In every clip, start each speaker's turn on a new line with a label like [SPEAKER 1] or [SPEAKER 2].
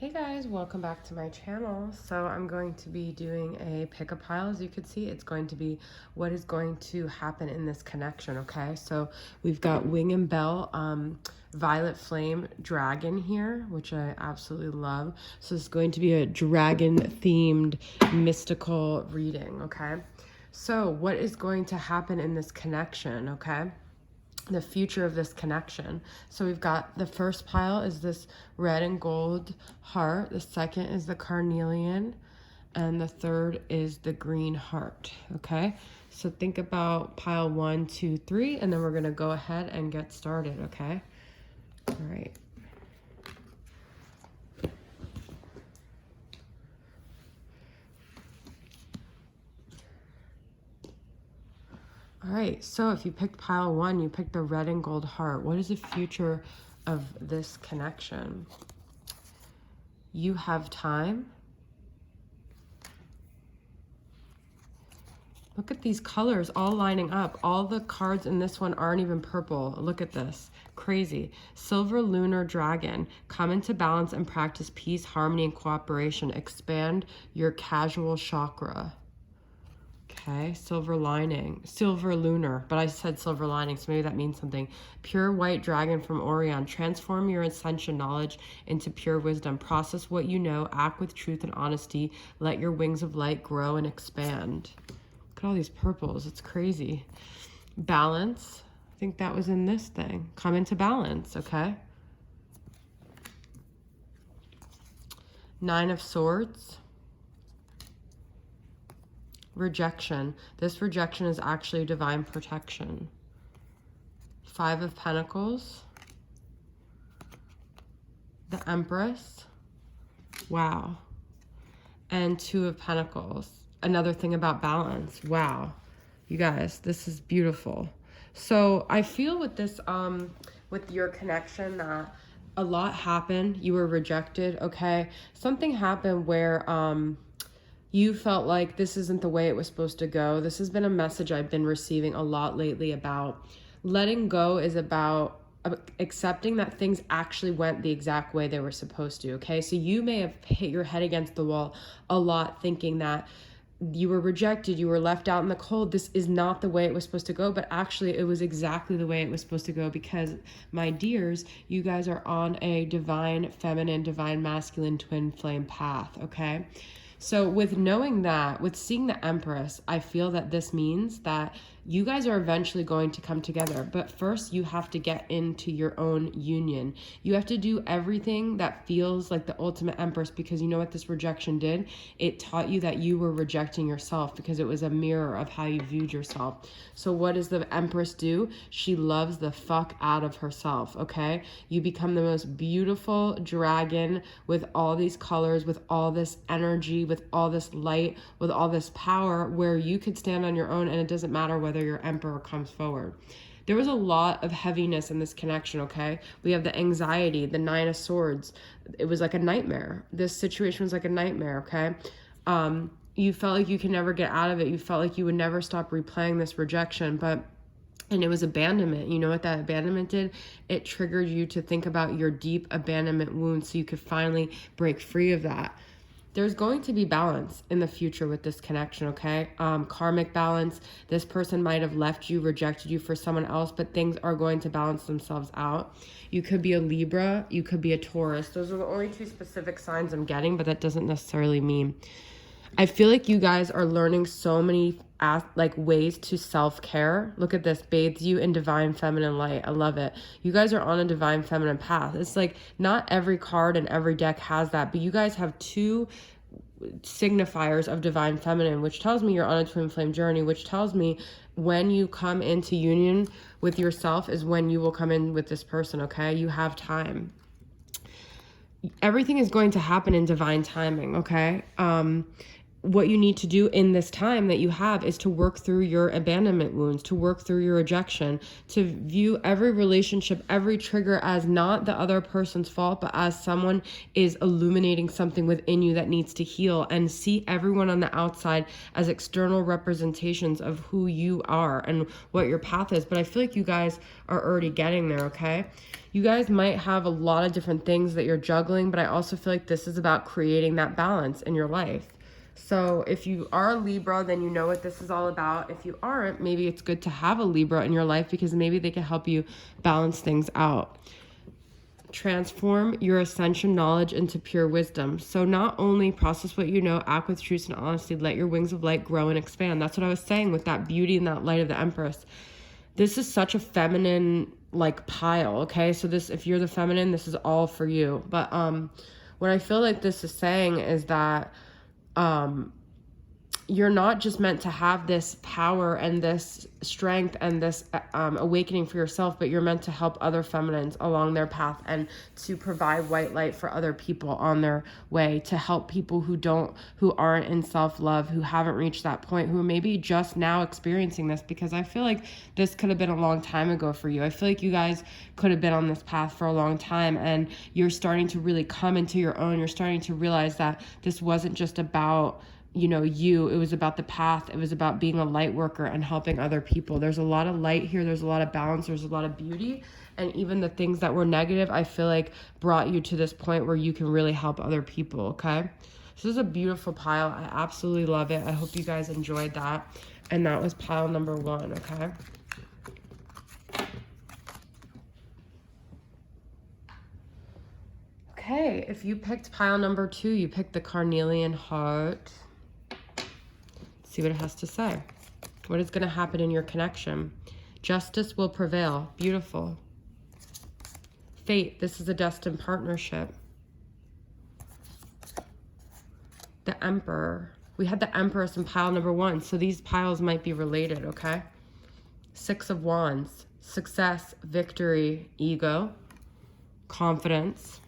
[SPEAKER 1] Hey guys, welcome back to my channel. So I'm going to be doing a pick-a pile. As you can see, it's going to be what is going to happen in this connection, okay? So we've got Wing and Bell, Violet Flame Dragon here, which I absolutely love. So it's going to be a dragon-themed mystical reading, okay? So what is going to happen in this connection, okay? The future of this connection. So we've got the first pile is this red and gold heart. The second is the carnelian. And the third is the green heart. Okay. So think about pile 1, 2, 3, and then we're going to go ahead and get started. Okay. All right. All right, so if you picked pile 1, you picked the red and gold heart. What is the future of this connection? You have time. Look at these colors all lining up. All the cards in this one aren't even purple. Look at this. Crazy. Silver Lunar Dragon. Come into balance and practice peace, harmony, and cooperation. Expand your casual chakra. Okay, silver lining, silver lunar, but I said silver lining, so maybe that means something. Pure white dragon from Orion. Transform your ascension knowledge into pure wisdom. Process what you know. Act with truth and honesty. Let your wings of light grow and expand. Look at all these purples. It's crazy. Balance. I think that was in this thing. Come into balance, okay? Nine of Swords. Rejection. This rejection is actually divine protection. Five of Pentacles. The Empress. Wow. And Two of Pentacles. Another thing about balance. Wow. You guys, this is beautiful. So I feel with this, with your connection that a lot happened. You were rejected, okay? Something happened where, you felt like this isn't the way it was supposed to go. This has been a message I've been receiving a lot lately about letting go is about accepting that things actually went the exact way they were supposed to, okay? So you may have hit your head against the wall a lot thinking that you were rejected, you were left out in the cold, this is not the way it was supposed to go, but actually it was exactly the way it was supposed to go because, my dears, you guys are on a divine feminine, divine masculine twin flame path, okay? So with knowing that, with seeing the Empress, I feel that this means that you guys are eventually going to come together. But first, you have to get into your own union. You have to do everything that feels like the ultimate Empress, because you know what this rejection did? It taught you that you were rejecting yourself because it was a mirror of how you viewed yourself. So what does the Empress do? She loves the fuck out of herself, okay? You become the most beautiful dragon with all these colors, with all this energy, with all this light, with all this power, where you could stand on your own and it doesn't matter whether your emperor comes forward. There was a lot of heaviness in this connection, okay? We have the anxiety, the Nine of Swords. It was like a nightmare. This situation was like a nightmare, okay? You felt like you could never get out of it. You felt like you would never stop replaying this rejection, and it was abandonment. You know what that abandonment did? It triggered you to think about your deep abandonment wound so you could finally break free of that. There's going to be balance in the future with this connection, okay? Karmic balance. This person might have left you, rejected you for someone else, but things are going to balance themselves out. You could be a Libra. You could be a Taurus. Those are the only two specific signs I'm getting, but that doesn't necessarily mean. I feel like you guys are learning so many ways to self-care. Look at this, bathes you in divine feminine light. I love it. You guys are on a divine feminine path. It's like not every card and every deck has that, but you guys have two signifiers of divine feminine, which tells me you're on a twin flame journey, which tells me when you come into union with yourself is when you will come in with this person, okay? You have time. Everything is going to happen in divine timing, okay? what you need to do in this time that you have is to work through your abandonment wounds, to work through your rejection, to view every relationship, every trigger as not the other person's fault, but as someone is illuminating something within you that needs to heal, and see everyone on the outside as external representations of who you are and what your path is. But I feel like you guys are already getting there, okay? You guys might have a lot of different things that you're juggling, but I also feel like this is about creating that balance in your life. So if you are a Libra, then you know what this is all about. If you aren't, maybe it's good to have a Libra in your life, because maybe they can help you balance things out. Transform your ascension knowledge into pure wisdom. So not only process what you know, act with truth and honesty, let your wings of light grow and expand. That's what I was saying with that beauty and that light of the Empress. This is such a feminine like pile, okay? So this, if you're the feminine, this is all for you. But what I feel like this is saying is that you're not just meant to have this power and this strength and this awakening for yourself, but you're meant to help other feminines along their path and to provide white light for other people on their way, to help people who aren't in self-love, who haven't reached that point, who are maybe just now experiencing this, because I feel like this could have been a long time ago for you. I feel like you guys could have been on this path for a long time, and you're starting to really come into your own. You're starting to realize that this wasn't just about it was about the path. It was about being a light worker and helping other people. There's a lot of light here. There's a lot of balance. There's a lot of beauty. And even the things that were negative, I feel like brought you to this point where you can really help other people, okay? So this is a beautiful pile. I absolutely love it. I hope you guys enjoyed that. And that was pile number 1, okay? Okay, if you picked pile number 2, you picked the Carnelian heart. See what it has to say. What is going to happen in your connection? Justice will prevail. Beautiful. Fate. This is a destined partnership. The Emperor. We had the Empress in pile number 1, so these piles might be related, okay? 6 of Wands. Success, victory, ego, confidence.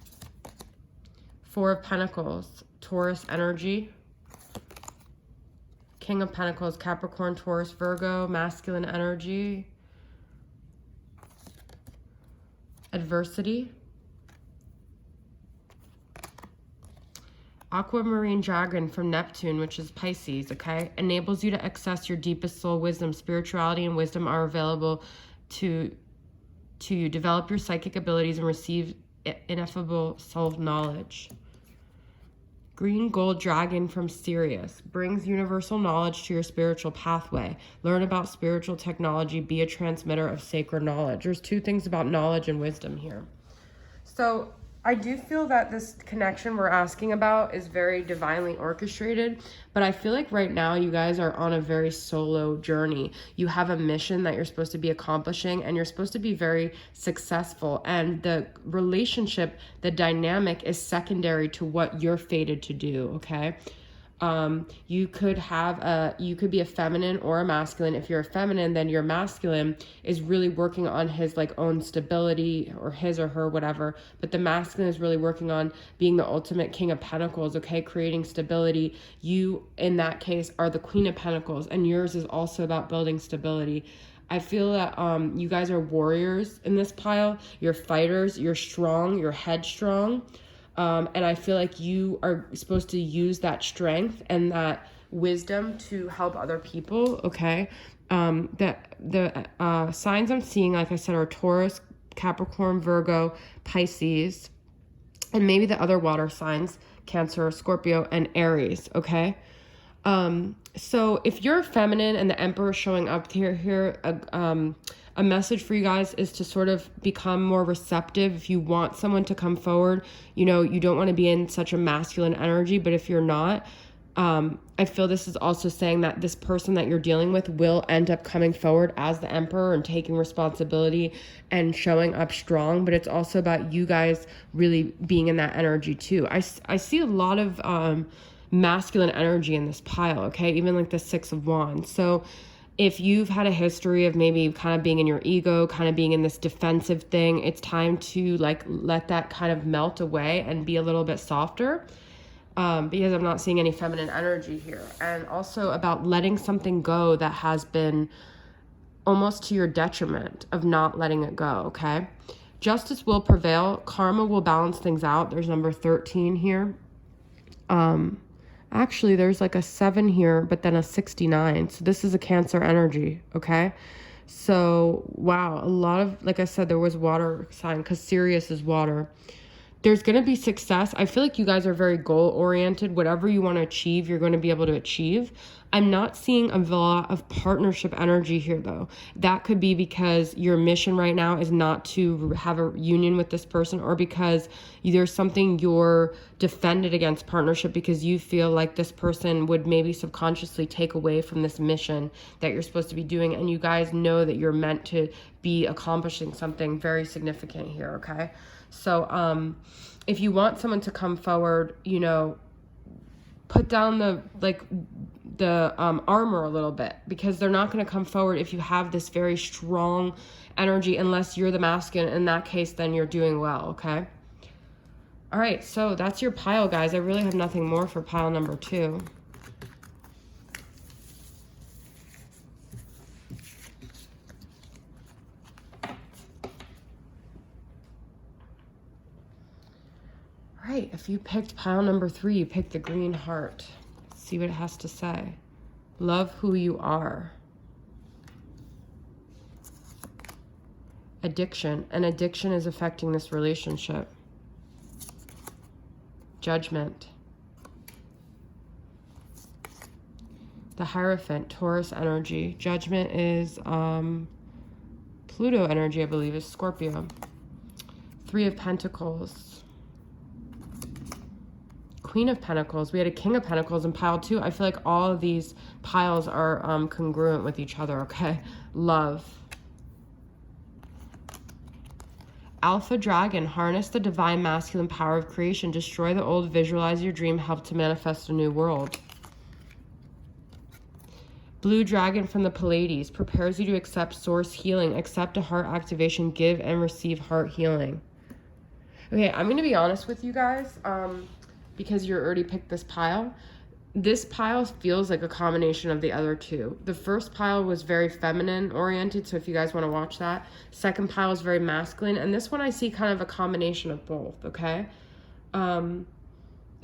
[SPEAKER 1] 4 of Pentacles. Taurus energy. King of Pentacles, Capricorn, Taurus, Virgo, masculine energy. Adversity. Aquamarine dragon from Neptune, which is Pisces, okay? Enables you to access your deepest soul wisdom. Spirituality and wisdom are available to you. Develop your psychic abilities and receive ineffable soul knowledge. Green gold dragon from Sirius brings universal knowledge to your spiritual pathway. Learn about spiritual technology. Be a transmitter of sacred knowledge. There's 2 things about knowledge and wisdom here. So I do feel that this connection we're asking about is very divinely orchestrated, but I feel like right now you guys are on a very solo journey. You have a mission that you're supposed to be accomplishing, and you're supposed to be very successful, and the relationship, the dynamic is secondary to what you're fated to do, okay? You could be a feminine or a masculine. If you're a feminine, then your masculine is really working on his like own stability, or his or her, whatever. But the masculine is really working on being the ultimate King of Pentacles, okay? Creating stability. You, in that case, are the Queen of Pentacles, and yours is also about building stability. I feel that you guys are warriors in this pile. You're fighters. You're strong. You're headstrong. And I feel like you are supposed to use that strength and that wisdom to help other people, okay? The signs I'm seeing, like I said, are Taurus, Capricorn, Virgo, Pisces, and maybe the other water signs, Cancer, Scorpio, and Aries, okay? So if you're feminine and the Emperor showing up here, a message for you guys is to sort of become more receptive. If you want someone to come forward, you don't want to be in such a masculine energy, but if you're not, I feel this is also saying that this person that you're dealing with will end up coming forward as the Emperor and taking responsibility and showing up strong, but it's also about you guys really being in that energy too. I see a lot of masculine energy in this pile, okay? Even like the 6 of Wands. So if you've had a history of maybe kind of being in your ego, kind of being in this defensive thing, it's time to like let that kind of melt away and be a little bit softer. because I'm not seeing any feminine energy here. And also about letting something go that has been almost to your detriment of not letting it go, okay? Justice will prevail. Karma will balance things out. There's number 13 here. Actually, there's like a 7 here, but then a 69. So this is a Cancer energy, okay? So, wow, a lot of, like I said, there was water sign because Sirius is water. There's going to be success. I feel like you guys are very goal-oriented. Whatever you want to achieve, you're going to be able to achieve. I'm not seeing a lot of partnership energy here, though. That could be because your mission right now is not to have a union with this person, or because there's something you're defended against partnership because you feel like this person would maybe subconsciously take away from this mission that you're supposed to be doing. And you guys know that you're meant to be accomplishing something very significant here, okay? So if you want someone to come forward, you know, put down the armor a little bit, because they're not going to come forward if you have this very strong energy, unless you're the masculine. In that case, then you're doing well, okay? All right, so that's your pile, guys. I really have nothing more for pile number 2. Right, if you picked pile number 3, you picked the green heart. Let's see what it has to say. Love who you are. Addiction. An addiction is affecting this relationship. Judgment. The Hierophant, Taurus energy. Judgment is Pluto energy, I believe, is Scorpio. 3 of Pentacles. Queen of Pentacles. We had a King of Pentacles in pile 2. I feel like all of these piles are congruent with each other, okay? Love. Alpha Dragon. Harness the divine masculine power of creation. Destroy the old. Visualize your dream. Help to manifest a new world. Blue Dragon from the Pleiades. Prepares you to accept source healing. Accept a heart activation. Give and receive heart healing. Okay, I'm going to be honest with you guys. Because you already picked this pile. This pile feels like a combination of the other 2. The first pile was very feminine oriented, so if you guys want to watch that. Second pile is very masculine, and this one I see kind of a combination of both, okay? The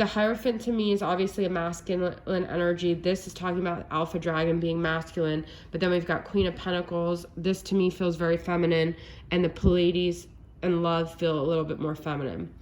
[SPEAKER 1] Hierophant to me is obviously a masculine energy. This is talking about Alpha Dragon being masculine, but then we've got Queen of Pentacles. This to me feels very feminine, and the Pleiades and Love feel a little bit more feminine.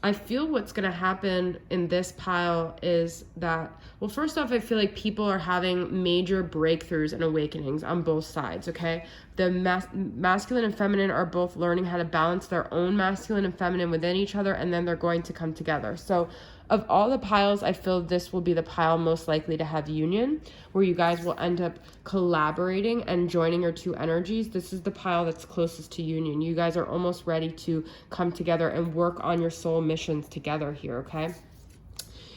[SPEAKER 1] I feel what's going to happen in this pile is that, well, first off, I feel like people are having major breakthroughs and awakenings on both sides, okay? The masculine and feminine are both learning how to balance their own masculine and feminine within each other, and then they're going to come together. So of all the piles, I feel this will be the pile most likely to have union, where you guys will end up collaborating and joining your 2 energies. This is the pile that's closest to union. You guys are almost ready to come together and work on your soul missions together here, okay?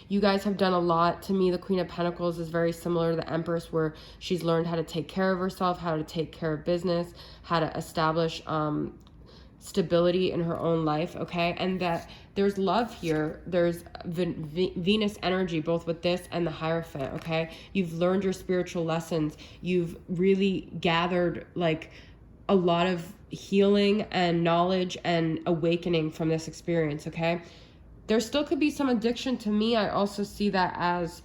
[SPEAKER 1] You guys have done a lot. To me, the Queen of Pentacles is very similar to the Empress, where she's learned how to take care of herself, how to take care of business, how to establish stability in her own life, okay? And that there's love here. There's Venus energy, both with this and the Hierophant, okay? You've learned your spiritual lessons. You've really gathered like a lot of healing and knowledge and awakening from this experience, okay? There still could be some addiction. To me, I also see that as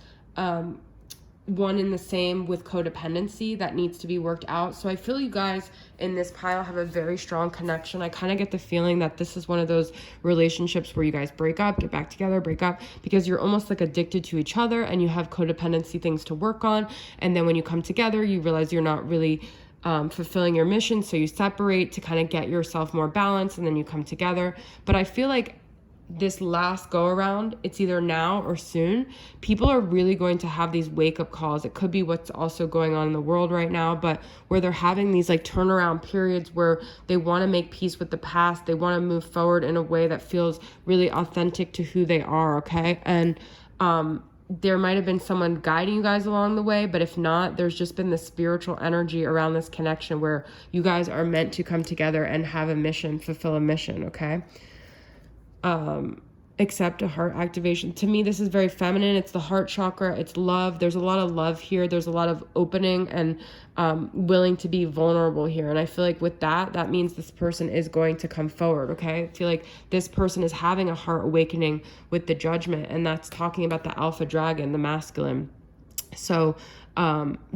[SPEAKER 1] one in the same with codependency that needs to be worked out. So I feel you guys in this pile have a very strong connection. I kind of get the feeling that this is one of those relationships where you guys break up, get back together, break up, because you're almost like addicted to each other and you have codependency things to work on. And then when you come together, you realize you're not really fulfilling your mission. So you separate to kind of get yourself more balanced, and then you come together. But I feel like this last go around, it's either now or soon, people are really going to have these wake up calls. It could be what's also going on in the world right now, but where they're having these like turnaround periods where they want to make peace with the past. They want to move forward in a way that feels really authentic to who they are, okay? And there might have been someone guiding you guys along the way, but if not, there's just been this spiritual energy around this connection where you guys are meant to come together and have a mission, fulfill a mission, okay? accept a heart activation. To me, this is very feminine. It's the heart chakra. It's love. There's a lot of love here. There's a lot of opening and willing to be vulnerable here. And I feel like with that, that means this person is going to come forward, okay? I feel like this person is having a heart awakening with the Judgment, and that's talking about the alpha dragon, the masculine. So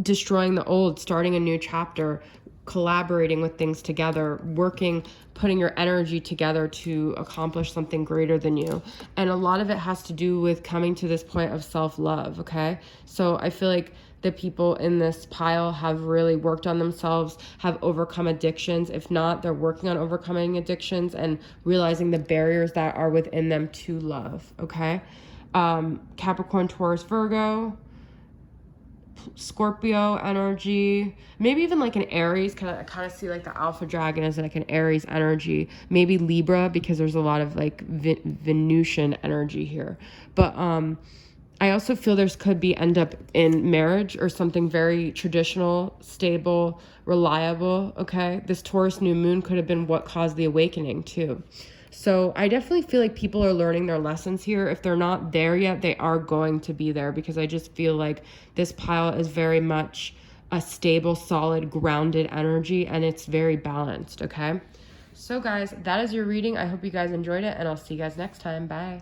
[SPEAKER 1] destroying the old, starting a new chapter, collaborating with things together, working, putting your energy together to accomplish something greater than you. And a lot of it has to do with coming to this point of self-love, okay? So I feel like the people in this pile have really worked on themselves, have overcome addictions. If not, they're working on overcoming addictions and realizing the barriers that are within them to love, okay? Capricorn, Taurus, Virgo, Scorpio energy, maybe even like an Aries. I kind of see like the alpha dragon as like an Aries energy, maybe Libra, because there's a lot of like Venusian energy here. But I also feel there's could be end up in marriage or something very traditional, stable, reliable, okay? This Taurus new moon could have been what caused the awakening too. So I definitely feel like people are learning their lessons here. If they're not there yet, they are going to be there, because I just feel like this pile is very much a stable, solid, grounded energy, and it's very balanced, okay? So guys, that is your reading. I hope you guys enjoyed it, and I'll see you guys next time. Bye.